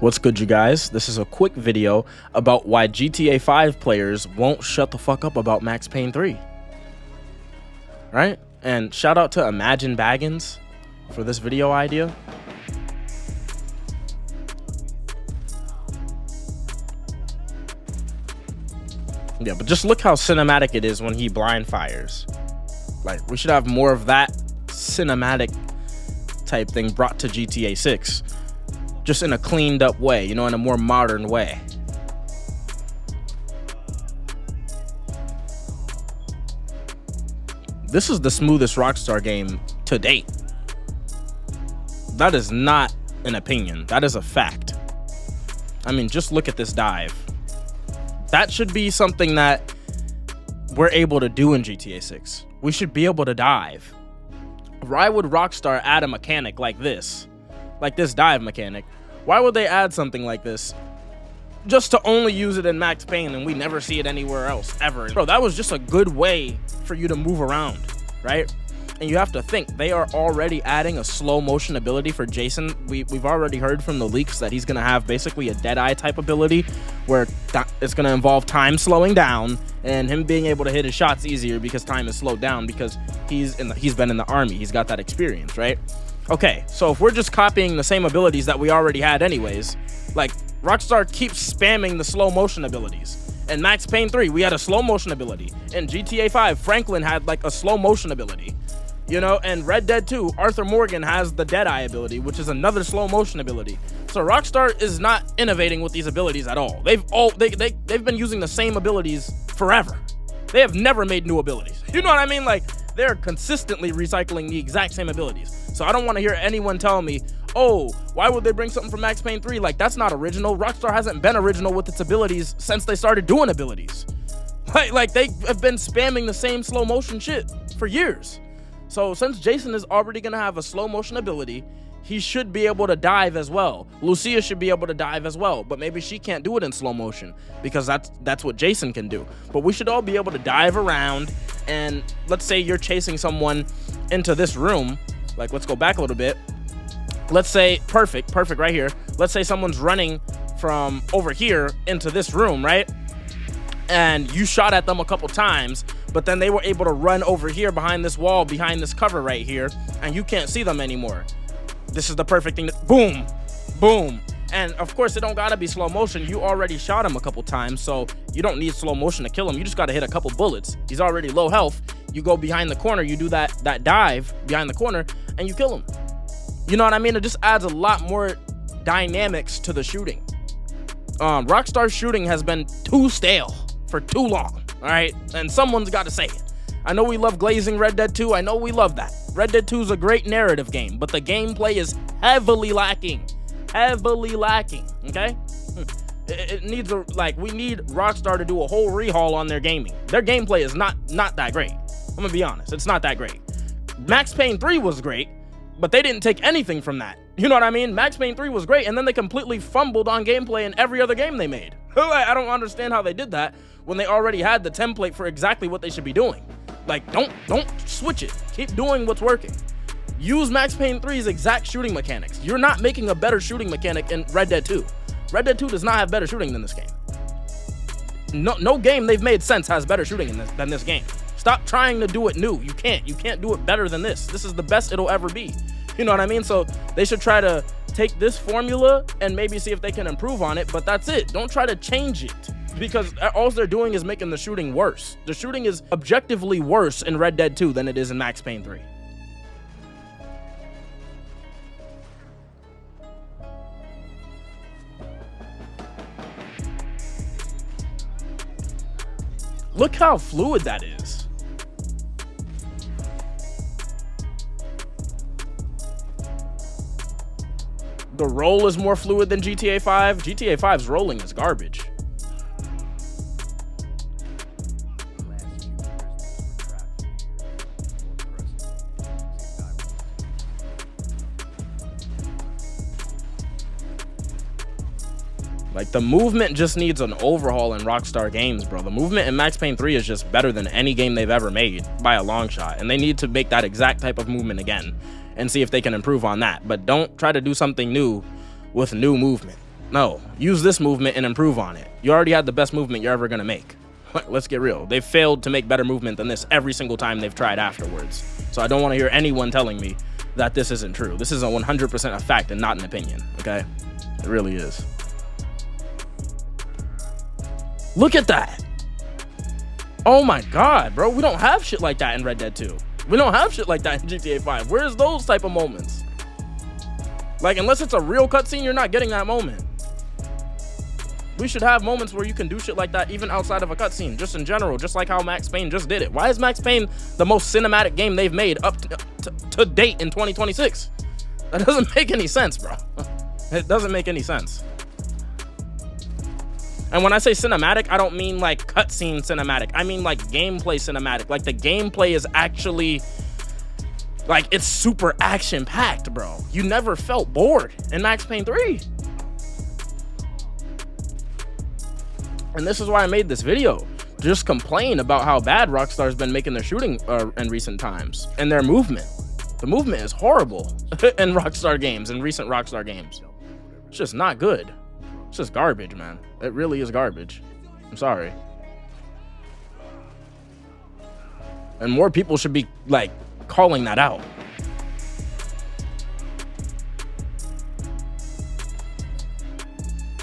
What's good, you guys? This is a quick video about why GTA 5 players won't shut the fuck up about Max Payne 3. Right? And shout out to Imagine Baggins for this video idea. Yeah, but just look how cinematic it is when he blind fires. Like, we should have more of that cinematic type thing brought to GTA 6. Just in a cleaned up way, you know, in a more modern way. This is the smoothest Rockstar game to date. That is not an opinion. That is a fact. I mean, just look at this dive. That should be something that we're able to do in GTA 6. We should be able to dive. Why would Rockstar add a mechanic like this? Like this dive mechanic? Why would they add something like this just to only use it in Max Payne and we never see it anywhere else ever? Bro, that was just a good way for you to move around, right? And you have to think, they are already adding a slow motion ability for Jason. We've already heard from the leaks that he's gonna have basically a Deadeye type ability where it's gonna involve time slowing down and him being able to hit his shots easier because time is slowed down because he's been in the army. He's got that experience, right? Okay, so if we're just copying the same abilities that we already had anyways, like Rockstar keeps spamming the slow motion abilities. In Max Payne 3, we had a slow motion ability. In GTA 5, Franklin had like a slow motion ability. You know, and Red Dead 2, Arthur Morgan has the Deadeye ability, which is another slow motion ability. So Rockstar is not innovating with these abilities at all. They've been using the same abilities forever. They have never made new abilities. You know what I mean? Like, they're consistently recycling the exact same abilities. So I don't want to hear anyone tell me, oh, why would they bring something from Max Payne 3? Like, that's not original. Rockstar hasn't been original with its abilities since they started doing abilities. Like they have been spamming the same slow motion shit for years. So since Jason is already gonna have a slow motion ability, he should be able to dive as well. Lucia should be able to dive as well, but maybe she can't do it in slow motion because that's what Jason can do. But we should all be able to dive around, and let's say you're chasing someone into this room. Like, let's go back a little bit. Let's say, perfect right here. Let's say someone's running from over here into this room, right? And you shot at them a couple times, but then they were able to run over here behind this wall, behind this cover right here, and you can't see them anymore. This is the perfect thing. Boom, boom. And of course, it don't gotta be slow motion. You already shot him a couple times, so you don't need slow motion to kill him. You just gotta hit a couple bullets. He's already low health. You go behind the corner, you do that dive behind the corner, and you kill him. You know what I mean? It just adds a lot more dynamics to the shooting. Rockstar's shooting has been too stale for too long, all right? And someone's got to say it. I know we love glazing Red Dead 2. I know we love that. Red Dead 2 is a great narrative game, but the gameplay is heavily lacking. Heavily lacking, okay? It needs we need Rockstar to do a whole rehaul on their gaming. Their gameplay is not that great. I'm gonna be honest, it's not that great. Max Payne 3 was great, but they didn't take anything from that. You know what I mean? Max Payne 3 was great, and then they completely fumbled on gameplay in every other game they made. I don't understand how they did that when they already had the template for exactly what they should be doing. Like, don't switch it. Keep doing what's working. Use Max Payne 3's exact shooting mechanics. You're not making a better shooting mechanic in Red Dead 2. Red Dead 2 does not have better shooting than this game. No game they've made since has better shooting than this game. Stop trying to do it new. You can't do it better than this. This is the best it'll ever be. You know what I mean? So they should try to take this formula and maybe see if they can improve on it, but that's it. Don't try to change it, because all they're doing is making the shooting worse. The shooting is objectively worse in Red Dead 2 than it is in Max Payne 3. Look how fluid that is. The roll is more fluid than GTA 5. GTA 5's rolling is garbage. Like, the movement just needs an overhaul in Rockstar games, bro. The movement in Max Payne 3 is just better than any game they've ever made by a long shot. And they need to make that exact type of movement again and see if they can improve on that. But don't try to do something new with new movement. No, use this movement and improve on it. You already had the best movement you're ever gonna make. Let's get real. They've failed to make better movement than this every single time they've tried afterwards. So I don't want to hear anyone telling me that this isn't true. This is a 100% a fact and not an opinion, okay? It really is. Look at that. Oh my God, bro. We don't have shit like that in Red Dead 2. We don't have shit like that in GTA 5. Where's those type of moments? Like, unless it's a real cutscene, you're not getting that moment. We should have moments where you can do shit like that even outside of a cutscene, just in general, just like how Max Payne just did it. Why is Max Payne the most cinematic game they've made up to date in 2026? That doesn't make any sense, bro. It doesn't make any sense. And when I say cinematic, I don't mean like cutscene cinematic. I mean like gameplay cinematic. Like the gameplay is actually, like, it's super action-packed, bro. You never felt bored in Max Payne 3. And this is why I made this video. Just complain about how bad Rockstar's been making their shooting in recent times. And their movement. The movement is horrible in Rockstar games, in recent Rockstar games. It's just not good. It's just garbage, man. It really is garbage. I'm sorry. And more people should be, like, calling that out.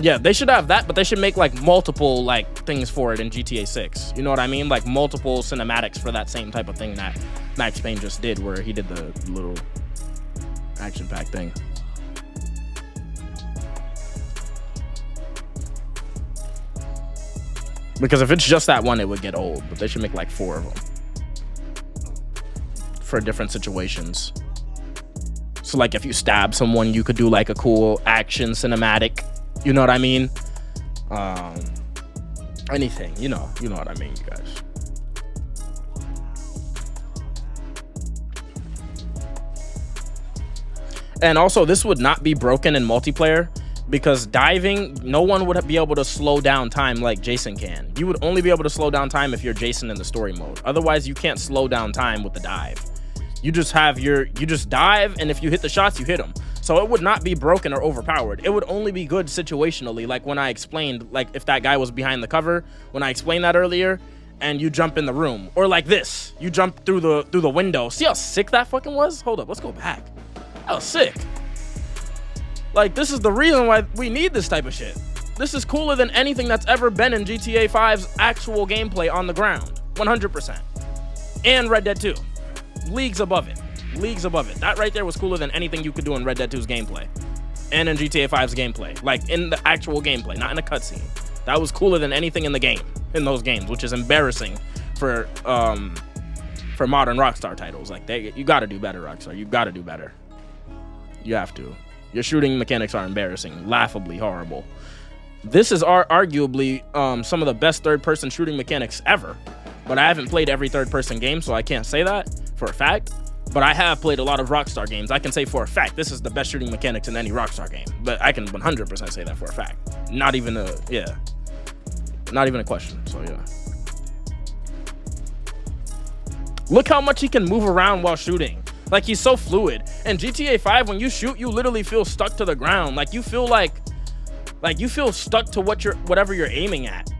Yeah, they should have that, but they should make like multiple like things for it in GTA 6. You know what I mean? Like multiple cinematics for that same type of thing that Max Payne just did, where he did the little action-packed thing. Because if it's just that one, it would get old, but they should make like 4 of them for different situations. So like if you stab someone, you could do like a cool action cinematic. You know what I mean? Anything, you know what I mean, you guys. And also, this would not be broken in multiplayer because diving, no one would be able to slow down time like Jason can. You would only be able to slow down time if you're Jason in the story mode. Otherwise, you can't slow down time with the dive. You just dive, and if you hit the shots, you hit them. So it would not be broken or overpowered. It would only be good situationally, like when I explained, like if that guy was behind the cover, when I explained that earlier, and you jump in the room, or like this, you jump through the window. See how sick that fucking was? Hold up, let's go back. That was sick. Like, this is the reason why we need this type of shit. This is cooler than anything that's ever been in GTA 5's actual gameplay on the ground, 100%. And Red Dead 2, leagues above it. Leagues above it. That right there was cooler than anything you could do in Red Dead 2's gameplay and in GTA 5's gameplay, like in the actual gameplay, not in a cutscene. That was cooler than anything in the game, in those games, which is embarrassing for modern Rockstar titles. Like, you got to do better, Rockstar. You got to do better. You have to. Your shooting mechanics are embarrassing, laughably horrible. This is arguably some of the best third-person shooting mechanics ever, but I haven't played every third-person game, so I can't say that for a fact. But I have played a lot of Rockstar games. I can say for a fact this is the best shooting mechanics in any Rockstar game. But I can 100% say that for a fact. Not even a question. So yeah. Look how much he can move around while shooting. Like, he's so fluid. In GTA 5, when you shoot, you literally feel stuck to the ground. Like, you feel you feel stuck to whatever you're aiming at.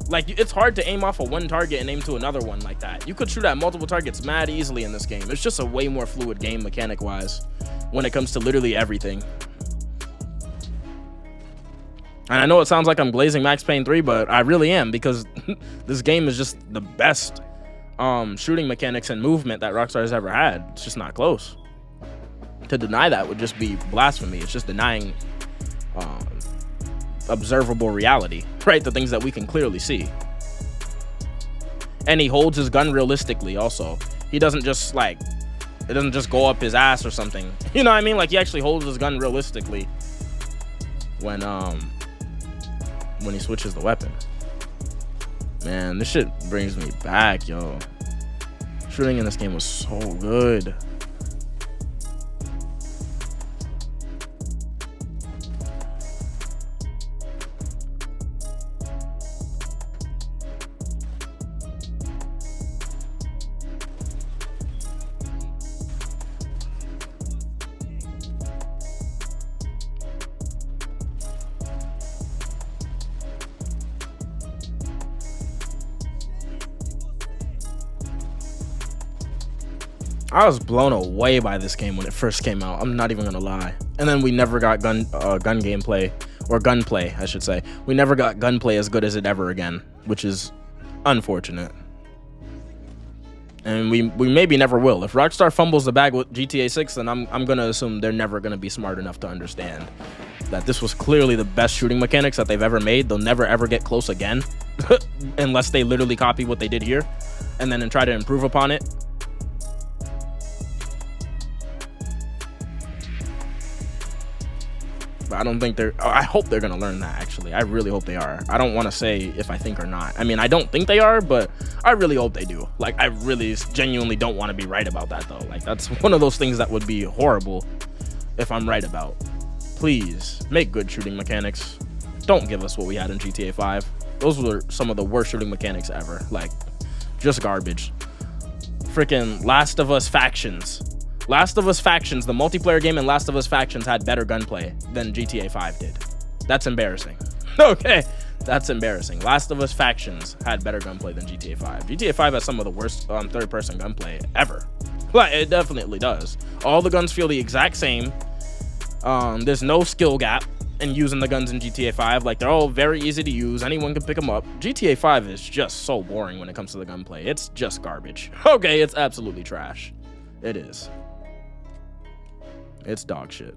Like, it's hard to aim off of one target and aim to another one like that. You could shoot at multiple targets mad easily in this game. It's just a way more fluid game mechanic-wise when it comes to literally everything. And I know it sounds like I'm glazing Max Payne 3, but I really am, because this game is just the best shooting mechanics and movement that Rockstar has ever had. It's just not close. To deny that would just be blasphemy. It's just denying observable reality, right? The things that we can clearly see. And he holds his gun realistically also. He doesn't just like, it doesn't just go up his ass or something. You know what I mean? Like, he actually holds his gun realistically when he switches the weapon. Man, this shit brings me back, yo. Shooting in this game was so good. I was blown away by this game when it first came out. I'm not even gonna lie. And then we never got gun gameplay, or gunplay, I should say. We never got gunplay as good as it ever again, which is unfortunate. And we maybe never will. If Rockstar fumbles the bag with GTA 6, then I'm gonna assume they're never gonna be smart enough to understand that this was clearly the best shooting mechanics that they've ever made. They'll never ever get close again, unless they literally copy what they did here, and then try to improve upon it. But I don't think I hope they're gonna learn that, actually. I really hope they are. I don't want to say if I think or not. I mean, I don't think they are, but I really hope they do. Like, I really genuinely don't want to be right about that, though. Like, that's one of those things that would be horrible if I'm right about. Please, make good shooting mechanics. Don't give us what we had in GTA 5. Those were some of the worst shooting mechanics ever. Like, just garbage. Freaking Last of Us Factions. Last of Us Factions, the multiplayer game in Last of Us Factions had better gunplay than GTA 5 did. That's embarrassing. Okay, that's embarrassing. Last of Us Factions had better gunplay than GTA 5. GTA 5 has some of the worst third-person gunplay ever. Like, it definitely does. All the guns feel the exact same. There's no skill gap in using the guns in GTA 5. Like, they're all very easy to use. Anyone can pick them up. GTA 5 is just so boring when it comes to the gunplay. It's just garbage. Okay, it's absolutely trash. It is. It's dog shit.